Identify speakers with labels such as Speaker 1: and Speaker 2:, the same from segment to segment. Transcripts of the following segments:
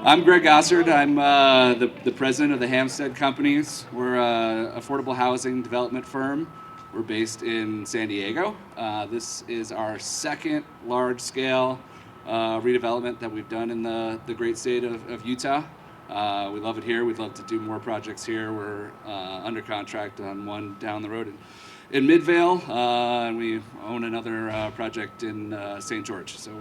Speaker 1: I'm Greg Gossard. I'm the president of the Hampstead Companies. We're an affordable housing development firm. We're based in San Diego. This is our second large-scale redevelopment that we've done in the great state of Utah. We love it here. We'd love to do more projects here. We're under contract on one down the road in Midvale, and we own another project in St. George. So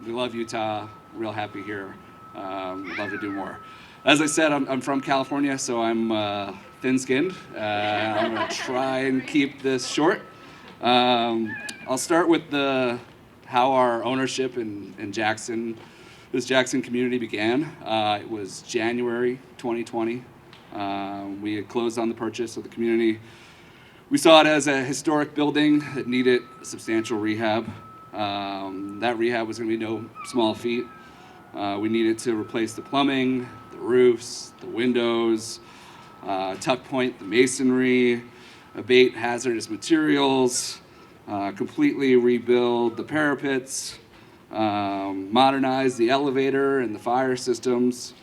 Speaker 1: we love Utah. Real happy here. Would love to do more. As I said, I'm from California, so I'm thin-skinned. I'm going to try and keep this short. I'll start with how our ownership in Jackson, this Jackson community began. It was January 2020. We had closed on the purchase of the community. We saw it as a historic building that needed substantial rehab. That rehab was going to be no small feat. We needed to replace the plumbing, the roofs, the windows, tuck point the masonry, abate hazardous materials, completely rebuild the parapets, modernize the elevator and the fire systems,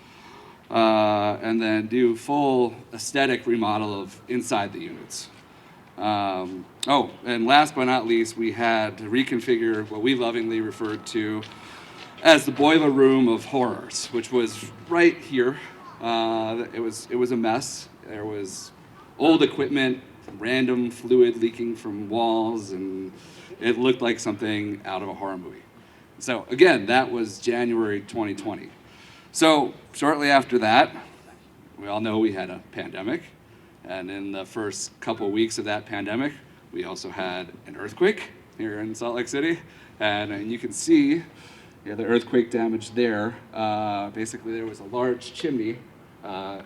Speaker 1: and then do full aesthetic remodel of inside the units. And last but not least, we had to reconfigure what we lovingly referred to as the boiler room of horrors, which was right here. It was a mess. There was old equipment, random fluid leaking from walls, and it looked like something out of a horror movie. So again, that was January 2020. So shortly after that, we all know we had a pandemic. And in the first couple weeks of that pandemic, we also had an earthquake here in Salt Lake City. And you can see the earthquake damage there. Basically, there was a large chimney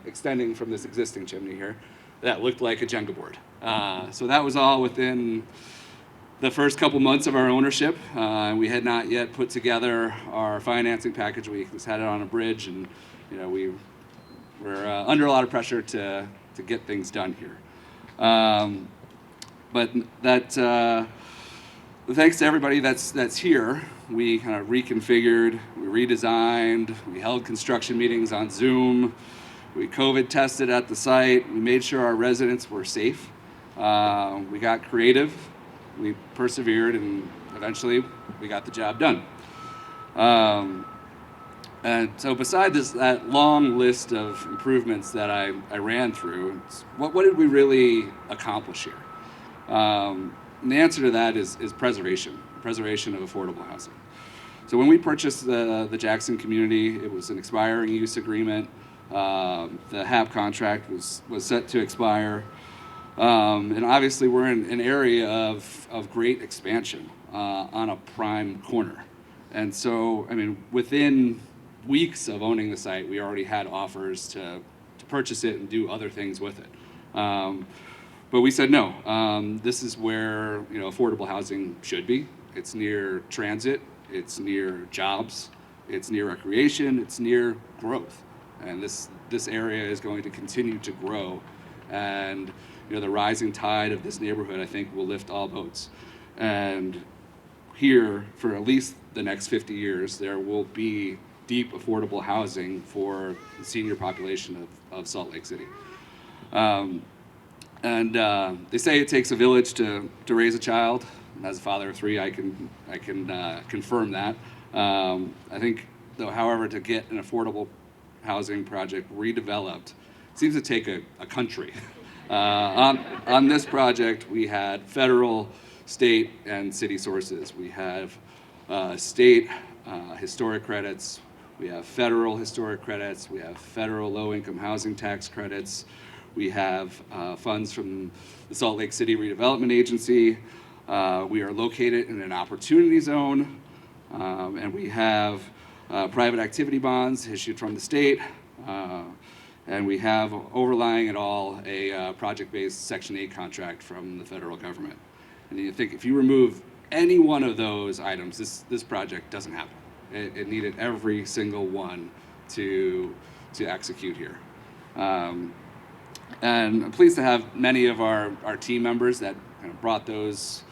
Speaker 1: extending from this existing chimney here that looked like a Jenga board. So that was all within the first couple months of our ownership. We had not yet put together our financing package. We just had it on a bridge, and we were under a lot of pressure to get things done here. But that, thanks to everybody that's here, we kind of reconfigured, we redesigned, we held construction meetings on Zoom, we COVID tested at the site, we made sure our residents were safe. We got creative, we persevered, and eventually we got the job done. And so beside that long list of improvements that I ran through, what did we really accomplish here? And the answer to that is preservation of affordable housing. So when we purchased the Jackson community, it was an expiring use agreement. The HAP contract was set to expire. And obviously we're in an area of great expansion on a prime corner. And so, within weeks of owning the site, we already had offers to purchase it and do other things with it. But we said no. This is where affordable housing should be. It's near transit. It's near jobs. It's near recreation. It's near growth. And this area is going to continue to grow. And the rising tide of this neighborhood, I think, will lift all boats. And here, for at least the next 50 years, there will be deep affordable housing for the senior population of Salt Lake City. And they say it takes a village to raise a child. And as a father of three, I can confirm that. I think, though, however, to get an affordable housing project redeveloped seems to take a country. On this project, we had federal, state, and city sources. We have state historic credits. We have federal historic credits. We have federal low-income housing tax credits. We have funds from the Salt Lake City Redevelopment Agency. We are located in an opportunity zone, and we have private activity bonds issued from the state, and we have overlying it all a project-based Section 8 contract from the federal government. And you think if you remove any one of those items, this project doesn't happen. It needed every single one to execute here. And I'm pleased to have many of our team members that kind of brought those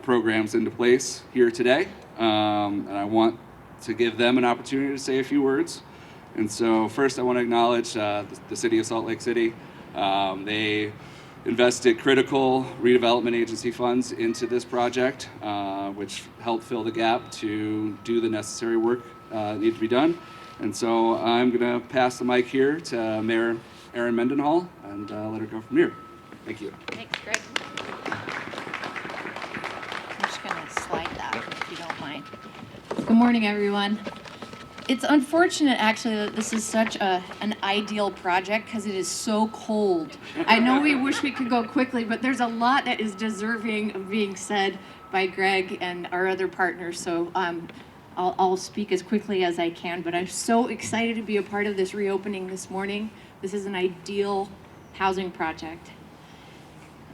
Speaker 1: programs into place here today. And I want to give them an opportunity to say a few words. And so first I want to acknowledge the City of Salt Lake City. They invested critical redevelopment agency funds into this project, which helped fill the gap to do the necessary work that needed to be done. And so I'm going to pass the mic here to Mayor Erin Mendenhall and let her go from here. Thank you.
Speaker 2: Thanks, Greg. I'm just going to slide that if you don't mind. Good morning, everyone. It's unfortunate, actually, that this is such an ideal project because it is so cold. I know we wish we could go quickly, but there's a lot that is deserving of being said by Greg and our other partners. So I'll speak as quickly as I can, but I'm so excited to be a part of this reopening this morning. This is an ideal housing project.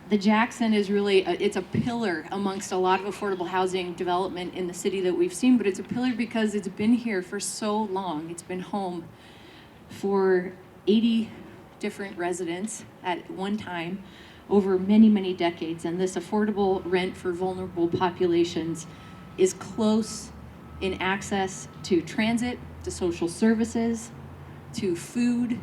Speaker 2: The Jackson is really, it's a pillar amongst a lot of affordable housing development in the city that we've seen, but it's a pillar because it's been here for so long. It's been home for 80 different residents at one time over many, many decades. And this affordable rent for vulnerable populations is close in access to transit, to social services, to food,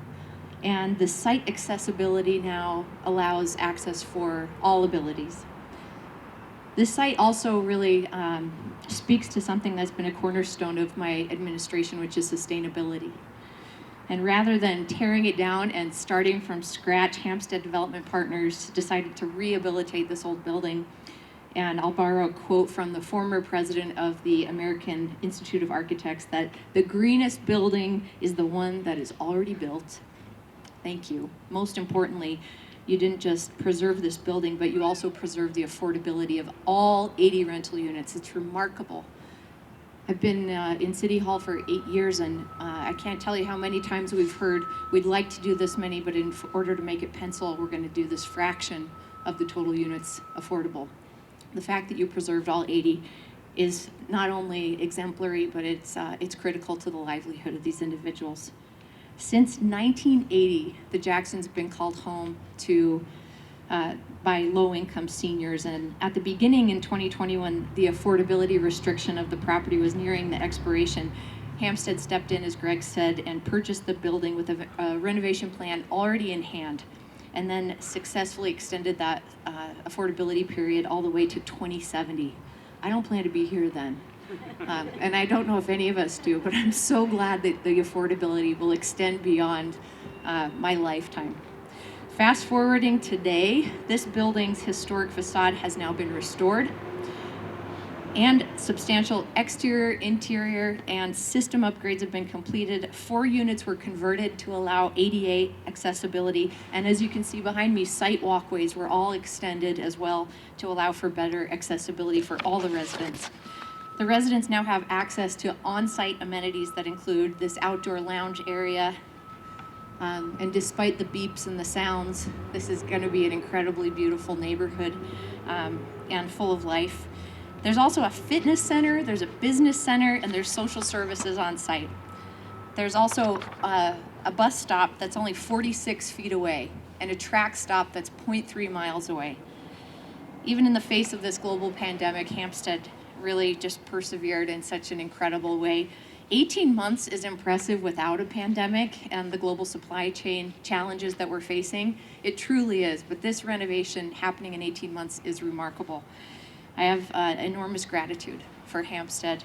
Speaker 2: and the site accessibility now allows access for all abilities. This site also really speaks to something that's been a cornerstone of my administration, which is sustainability. And rather than tearing it down and starting from scratch, Hampstead Development Partners decided to rehabilitate this old building. And I'll borrow a quote from the former president of the American Institute of Architects that the greenest building is the one that is already built. Thank you. Most importantly, you didn't just preserve this building, but you also preserved the affordability of all 80 rental units. It's remarkable. I've been in City Hall for 8 years, and I can't tell you how many times we've heard, we'd like to do this many, but in order to make it pencil, we're going to do this fraction of the total units affordable. The fact that you preserved all 80 is not only exemplary, but it's critical to the livelihood of these individuals. Since 1980, the Jacksons have been called home to by low-income seniors, and at the beginning in 2021, the affordability restriction of the property was nearing the expiration. Hampstead stepped in, as Greg said, and purchased the building with a renovation plan already in hand, and then successfully extended that affordability period all the way to 2070. I don't plan to be here then. And I don't know if any of us do, but I'm so glad that the affordability will extend beyond my lifetime. Fast forwarding today, this building's historic facade has now been restored, and substantial exterior, interior, and system upgrades have been completed. 4 units were converted to allow ADA accessibility, and as you can see behind me, site walkways were all extended as well to allow for better accessibility for all the residents. The residents now have access to on-site amenities that include this outdoor lounge area. And despite the beeps and the sounds, this is going to be an incredibly beautiful neighborhood and full of life. There's also a fitness center, there's a business center, and there's social services on site. There's also a bus stop that's only 46 feet away and a track stop that's 0.3 miles away. Even in the face of this global pandemic, Hampstead really just persevered in such an incredible way. 18 months is impressive without a pandemic and the global supply chain challenges that we're facing. It truly is, but this renovation happening in 18 months is remarkable. I have enormous gratitude for Hampstead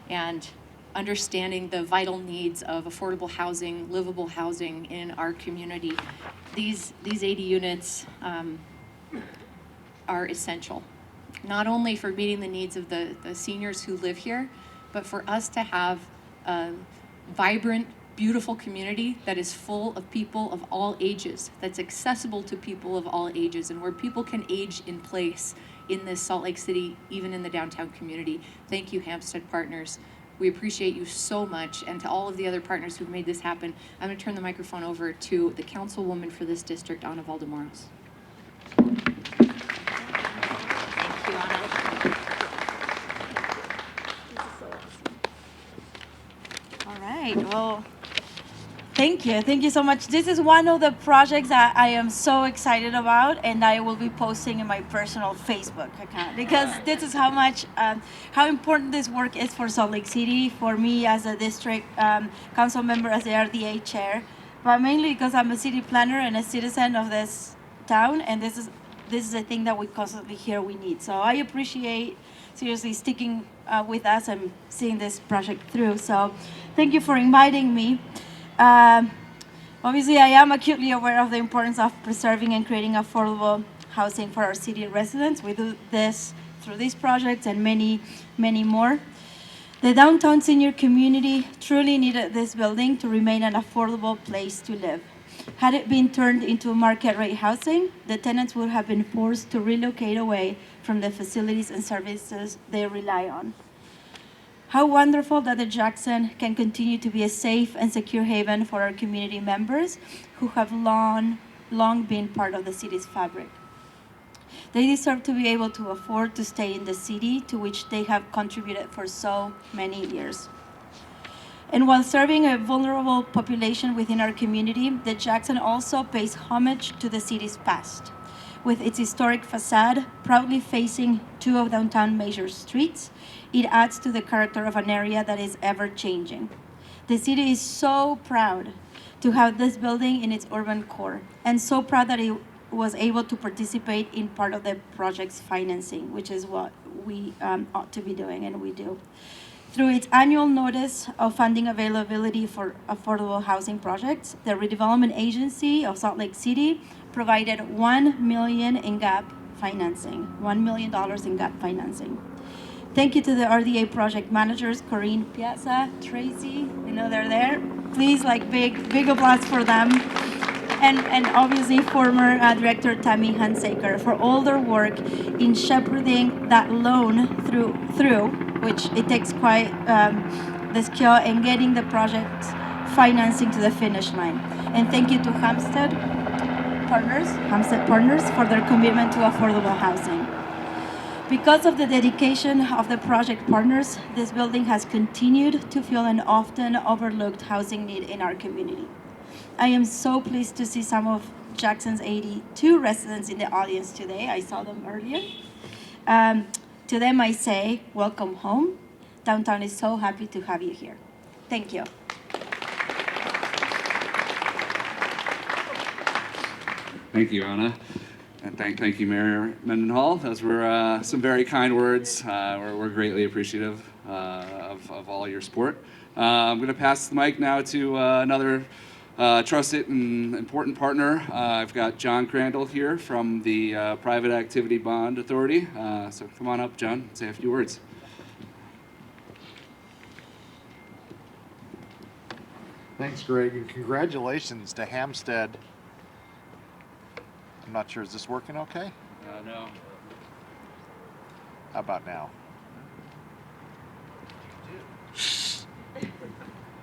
Speaker 2: and understanding the vital needs of affordable housing, livable housing in our community. These 80 units are essential, not only for meeting the needs of the seniors who live here, but for us to have a vibrant, beautiful community that is full of people of all ages, that's accessible to people of all ages, and where people can age in place in this Salt Lake City, even in the downtown community. Thank you, Hampstead Partners. We appreciate you so much, and to all of the other partners who've made this happen. I'm going to turn the microphone over to the councilwoman for this district, Anna Valdemoros. Thank you, Anna.
Speaker 3: All right, well, Thank you so much. This is one of the projects that I am so excited about, and I will be posting in my personal Facebook account because this is how much, how important this work is for Salt Lake City, for me as a district council member, as the RDA chair, but mainly because I'm a city planner and a citizen of this town, and this is a thing that we constantly hear we need. So I appreciate seriously sticking with us and seeing this project through. So thank you for inviting me. Obviously, I am acutely aware of the importance of preserving and creating affordable housing for our city residents. We do this through these projects and many, many more. The downtown senior community truly needed this building to remain an affordable place to live. Had it been turned into market rate housing, the tenants would have been forced to relocate away from the facilities and services they rely on. How wonderful that the Jackson can continue to be a safe and secure haven for our community members who have long been part of the city's fabric. They deserve to be able to afford to stay in the city to which they have contributed for so many years. And while serving a vulnerable population within our community, the Jackson also pays homage to the city's past. With its historic facade proudly facing two of downtown major streets, it adds to the character of an area that is ever changing. The city is so proud to have this building in its urban core, and so proud that it was able to participate in part of the project's financing, which is what we ought to be doing, and we do. Through its annual notice of funding availability for affordable housing projects, the Redevelopment Agency of Salt Lake City provided $1 million in gap financing, $1 million in gap financing. Thank you to the RDA project managers, Corinne Piazza, Tracy, I know they're there. Please, big applause for them. And obviously former Director Tammy Hansaker for all their work in shepherding that loan through, which it takes quite the skill in getting the project financing to the finish line. And thank you to Hampstead Partners for their commitment to affordable housing. Because of the dedication of the project partners, this building has continued to fill an often overlooked housing need in our community. I am so pleased to see some of Jackson's 82 residents in the audience today. I saw them earlier. To them I say, welcome home. Downtown is so happy to have you here. Thank you.
Speaker 1: Thank you, Anna. And thank you, Mayor Mendenhall. Those were some very kind words. We're greatly appreciative of all your support. I'm going to pass the mic now to another trusted and important partner. I've got John Crandall here from the Private Activity Bond Authority. So come on up, John, say a few words.
Speaker 4: Thanks, Greg, and congratulations to Hampstead. I'm not sure, is this working okay?
Speaker 1: No.
Speaker 4: How about now?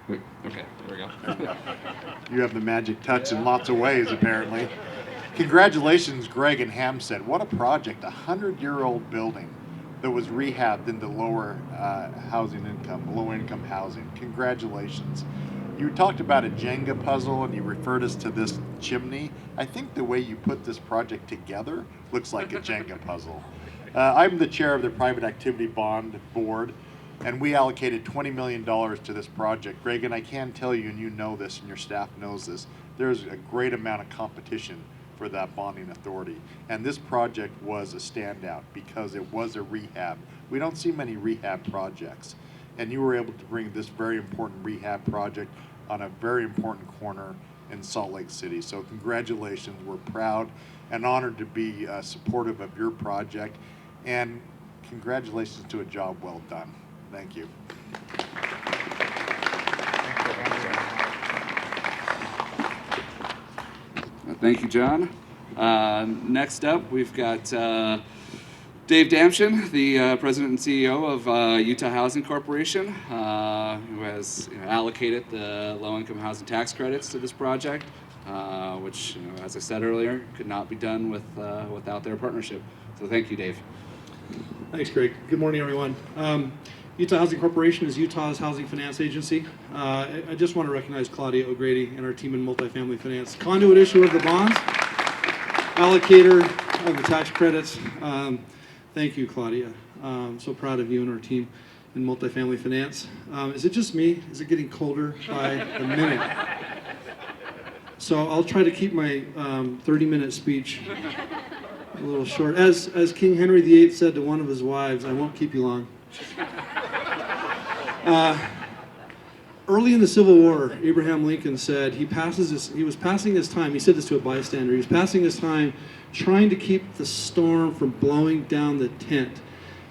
Speaker 1: Okay, there we go.
Speaker 4: You have the magic touch in lots of ways, apparently. Congratulations, Greg and Hampstead. What a project, a 100-year-old building that was rehabbed into low income housing. Congratulations. You talked about a Jenga puzzle and you referred us to this chimney. I think the way you put this project together looks like a Jenga puzzle. I'm the chair of the Private Activity Bond Board, and we allocated $20 million to this project. Greg, and I can tell you, and you know this and your staff knows this, there's a great amount of competition for that bonding authority. And this project was a standout because it was a rehab. We don't see many rehab projects. And you were able to bring this very important rehab project on a very important corner in Salt Lake City. So congratulations, we're proud and honored to be supportive of your project. And congratulations to a job well done. Thank you.
Speaker 1: Thank you, John. Next up, we've got Dave Damshin, the president and CEO of Utah Housing Corporation, who has allocated the low-income housing tax credits to this project, which, as I said earlier, could not be done without their partnership. So thank you, Dave.
Speaker 5: Thanks, Greg. Good morning, everyone. Utah Housing Corporation is Utah's housing finance agency. I just want to recognize Claudia O'Grady and our team in multifamily finance. Conduit issuer of the bonds, allocator of the tax credits. Thank you, Claudia. So proud of you and our team in multifamily finance. Is it just me? Is it getting colder by the minute? So I'll try to keep my 30-minute speech a little short. As King Henry VIII said to one of his wives, I won't keep you long. Early in the Civil War, Abraham Lincoln said he was passing his time, he said this to a bystander, he was passing his time trying to keep the storm from blowing down the tent.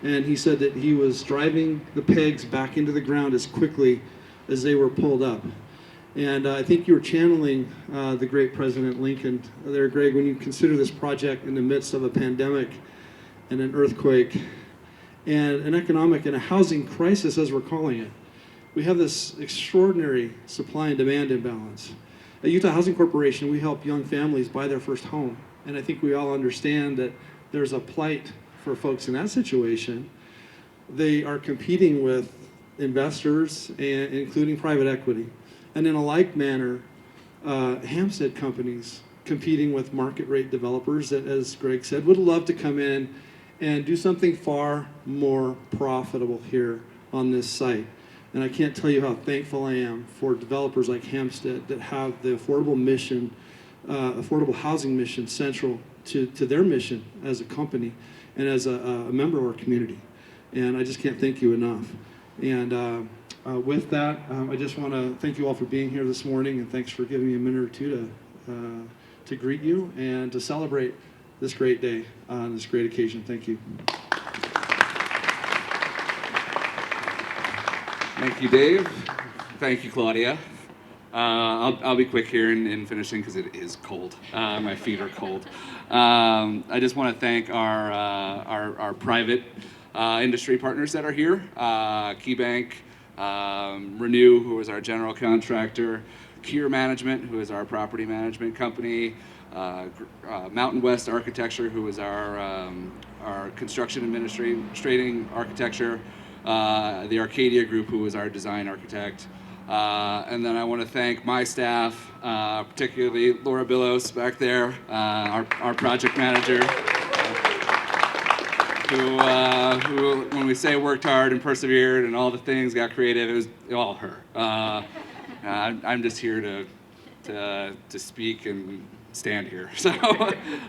Speaker 5: And he said that he was driving the pegs back into the ground as quickly as they were pulled up. And I think you were channeling the great President Lincoln there, Greg, when you consider this project in the midst of a pandemic and an earthquake and an economic and a housing crisis, as we're calling it. We have this extraordinary supply and demand imbalance. At Utah Housing Corporation, we help young families buy their first home. And I think we all understand that there's a plight for folks in that situation. They are competing with investors, and including private equity. And in a like manner, Hampstead companies competing with market rate developers that, as Greg said, would love to come in and do something far more profitable here on this site. And I can't tell you how thankful I am for developers like Hampstead that have the affordable mission, affordable housing mission central to their mission as a company and as a member of our community. And I just can't thank you enough. And with that, I just want to thank you all for being here this morning, and thanks for giving me a minute or two to greet you and to celebrate this great day on this great occasion. Thank you.
Speaker 1: Thank you, Dave. Thank you, Claudia. I'll be quick here in finishing because it is cold. My feet are cold. I just want to thank our private industry partners that are here. KeyBank, Renew, who is our general contractor, Kier Management, who is our property management company, Mountain West Architecture, who is our construction administrating architecture, the Arcadia Group, who is our design architect. And then I want to thank my staff, particularly Laura Billos back there, our project manager, who, when we say worked hard and persevered and all the things, got creative, it was all her. I'm just here to speak and stand here. So,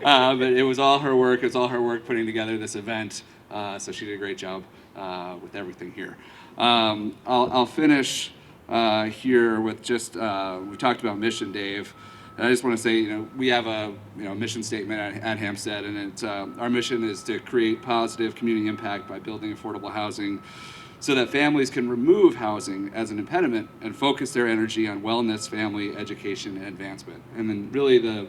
Speaker 1: but it was all her work. It was all her work putting together this event. So she did a great job with everything here. I'll finish here with just we talked about mission, Dave. And I just want to say, we have a mission statement at Hampstead, and it's our mission is to create positive community impact by building affordable housing, so that families can remove housing as an impediment and focus their energy on wellness, family, education, and advancement. And then really the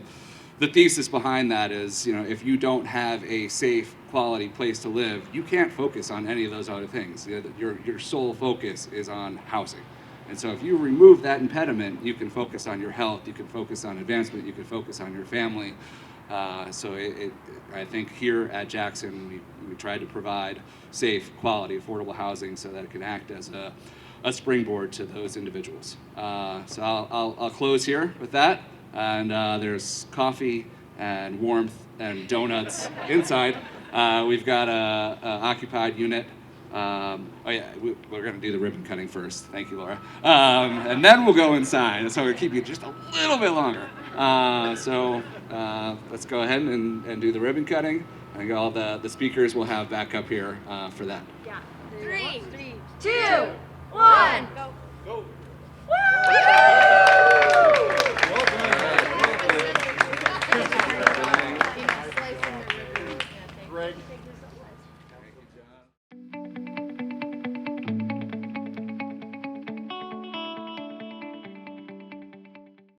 Speaker 1: thesis behind that is, if you don't have a safe, quality place to live, you can't focus on any of those other things. Your sole focus is on housing. And so if you remove that impediment, you can focus on your health, you can focus on advancement, you can focus on your family. So I think here at Jackson, we tried to provide safe, quality, affordable housing so that it can act as a springboard to those individuals. So I'll close here with that. And there's coffee and warmth and donuts inside. We've got a occupied unit. We're going to do the ribbon cutting first. Thank you, Laura. And then we'll go inside. So we'll keep you just a little bit longer. So let's go ahead and do the ribbon cutting. I think all the speakers will have back up here for that.
Speaker 6: Yeah. 3, 2, 1, go. Go. Woo!
Speaker 4: Greg.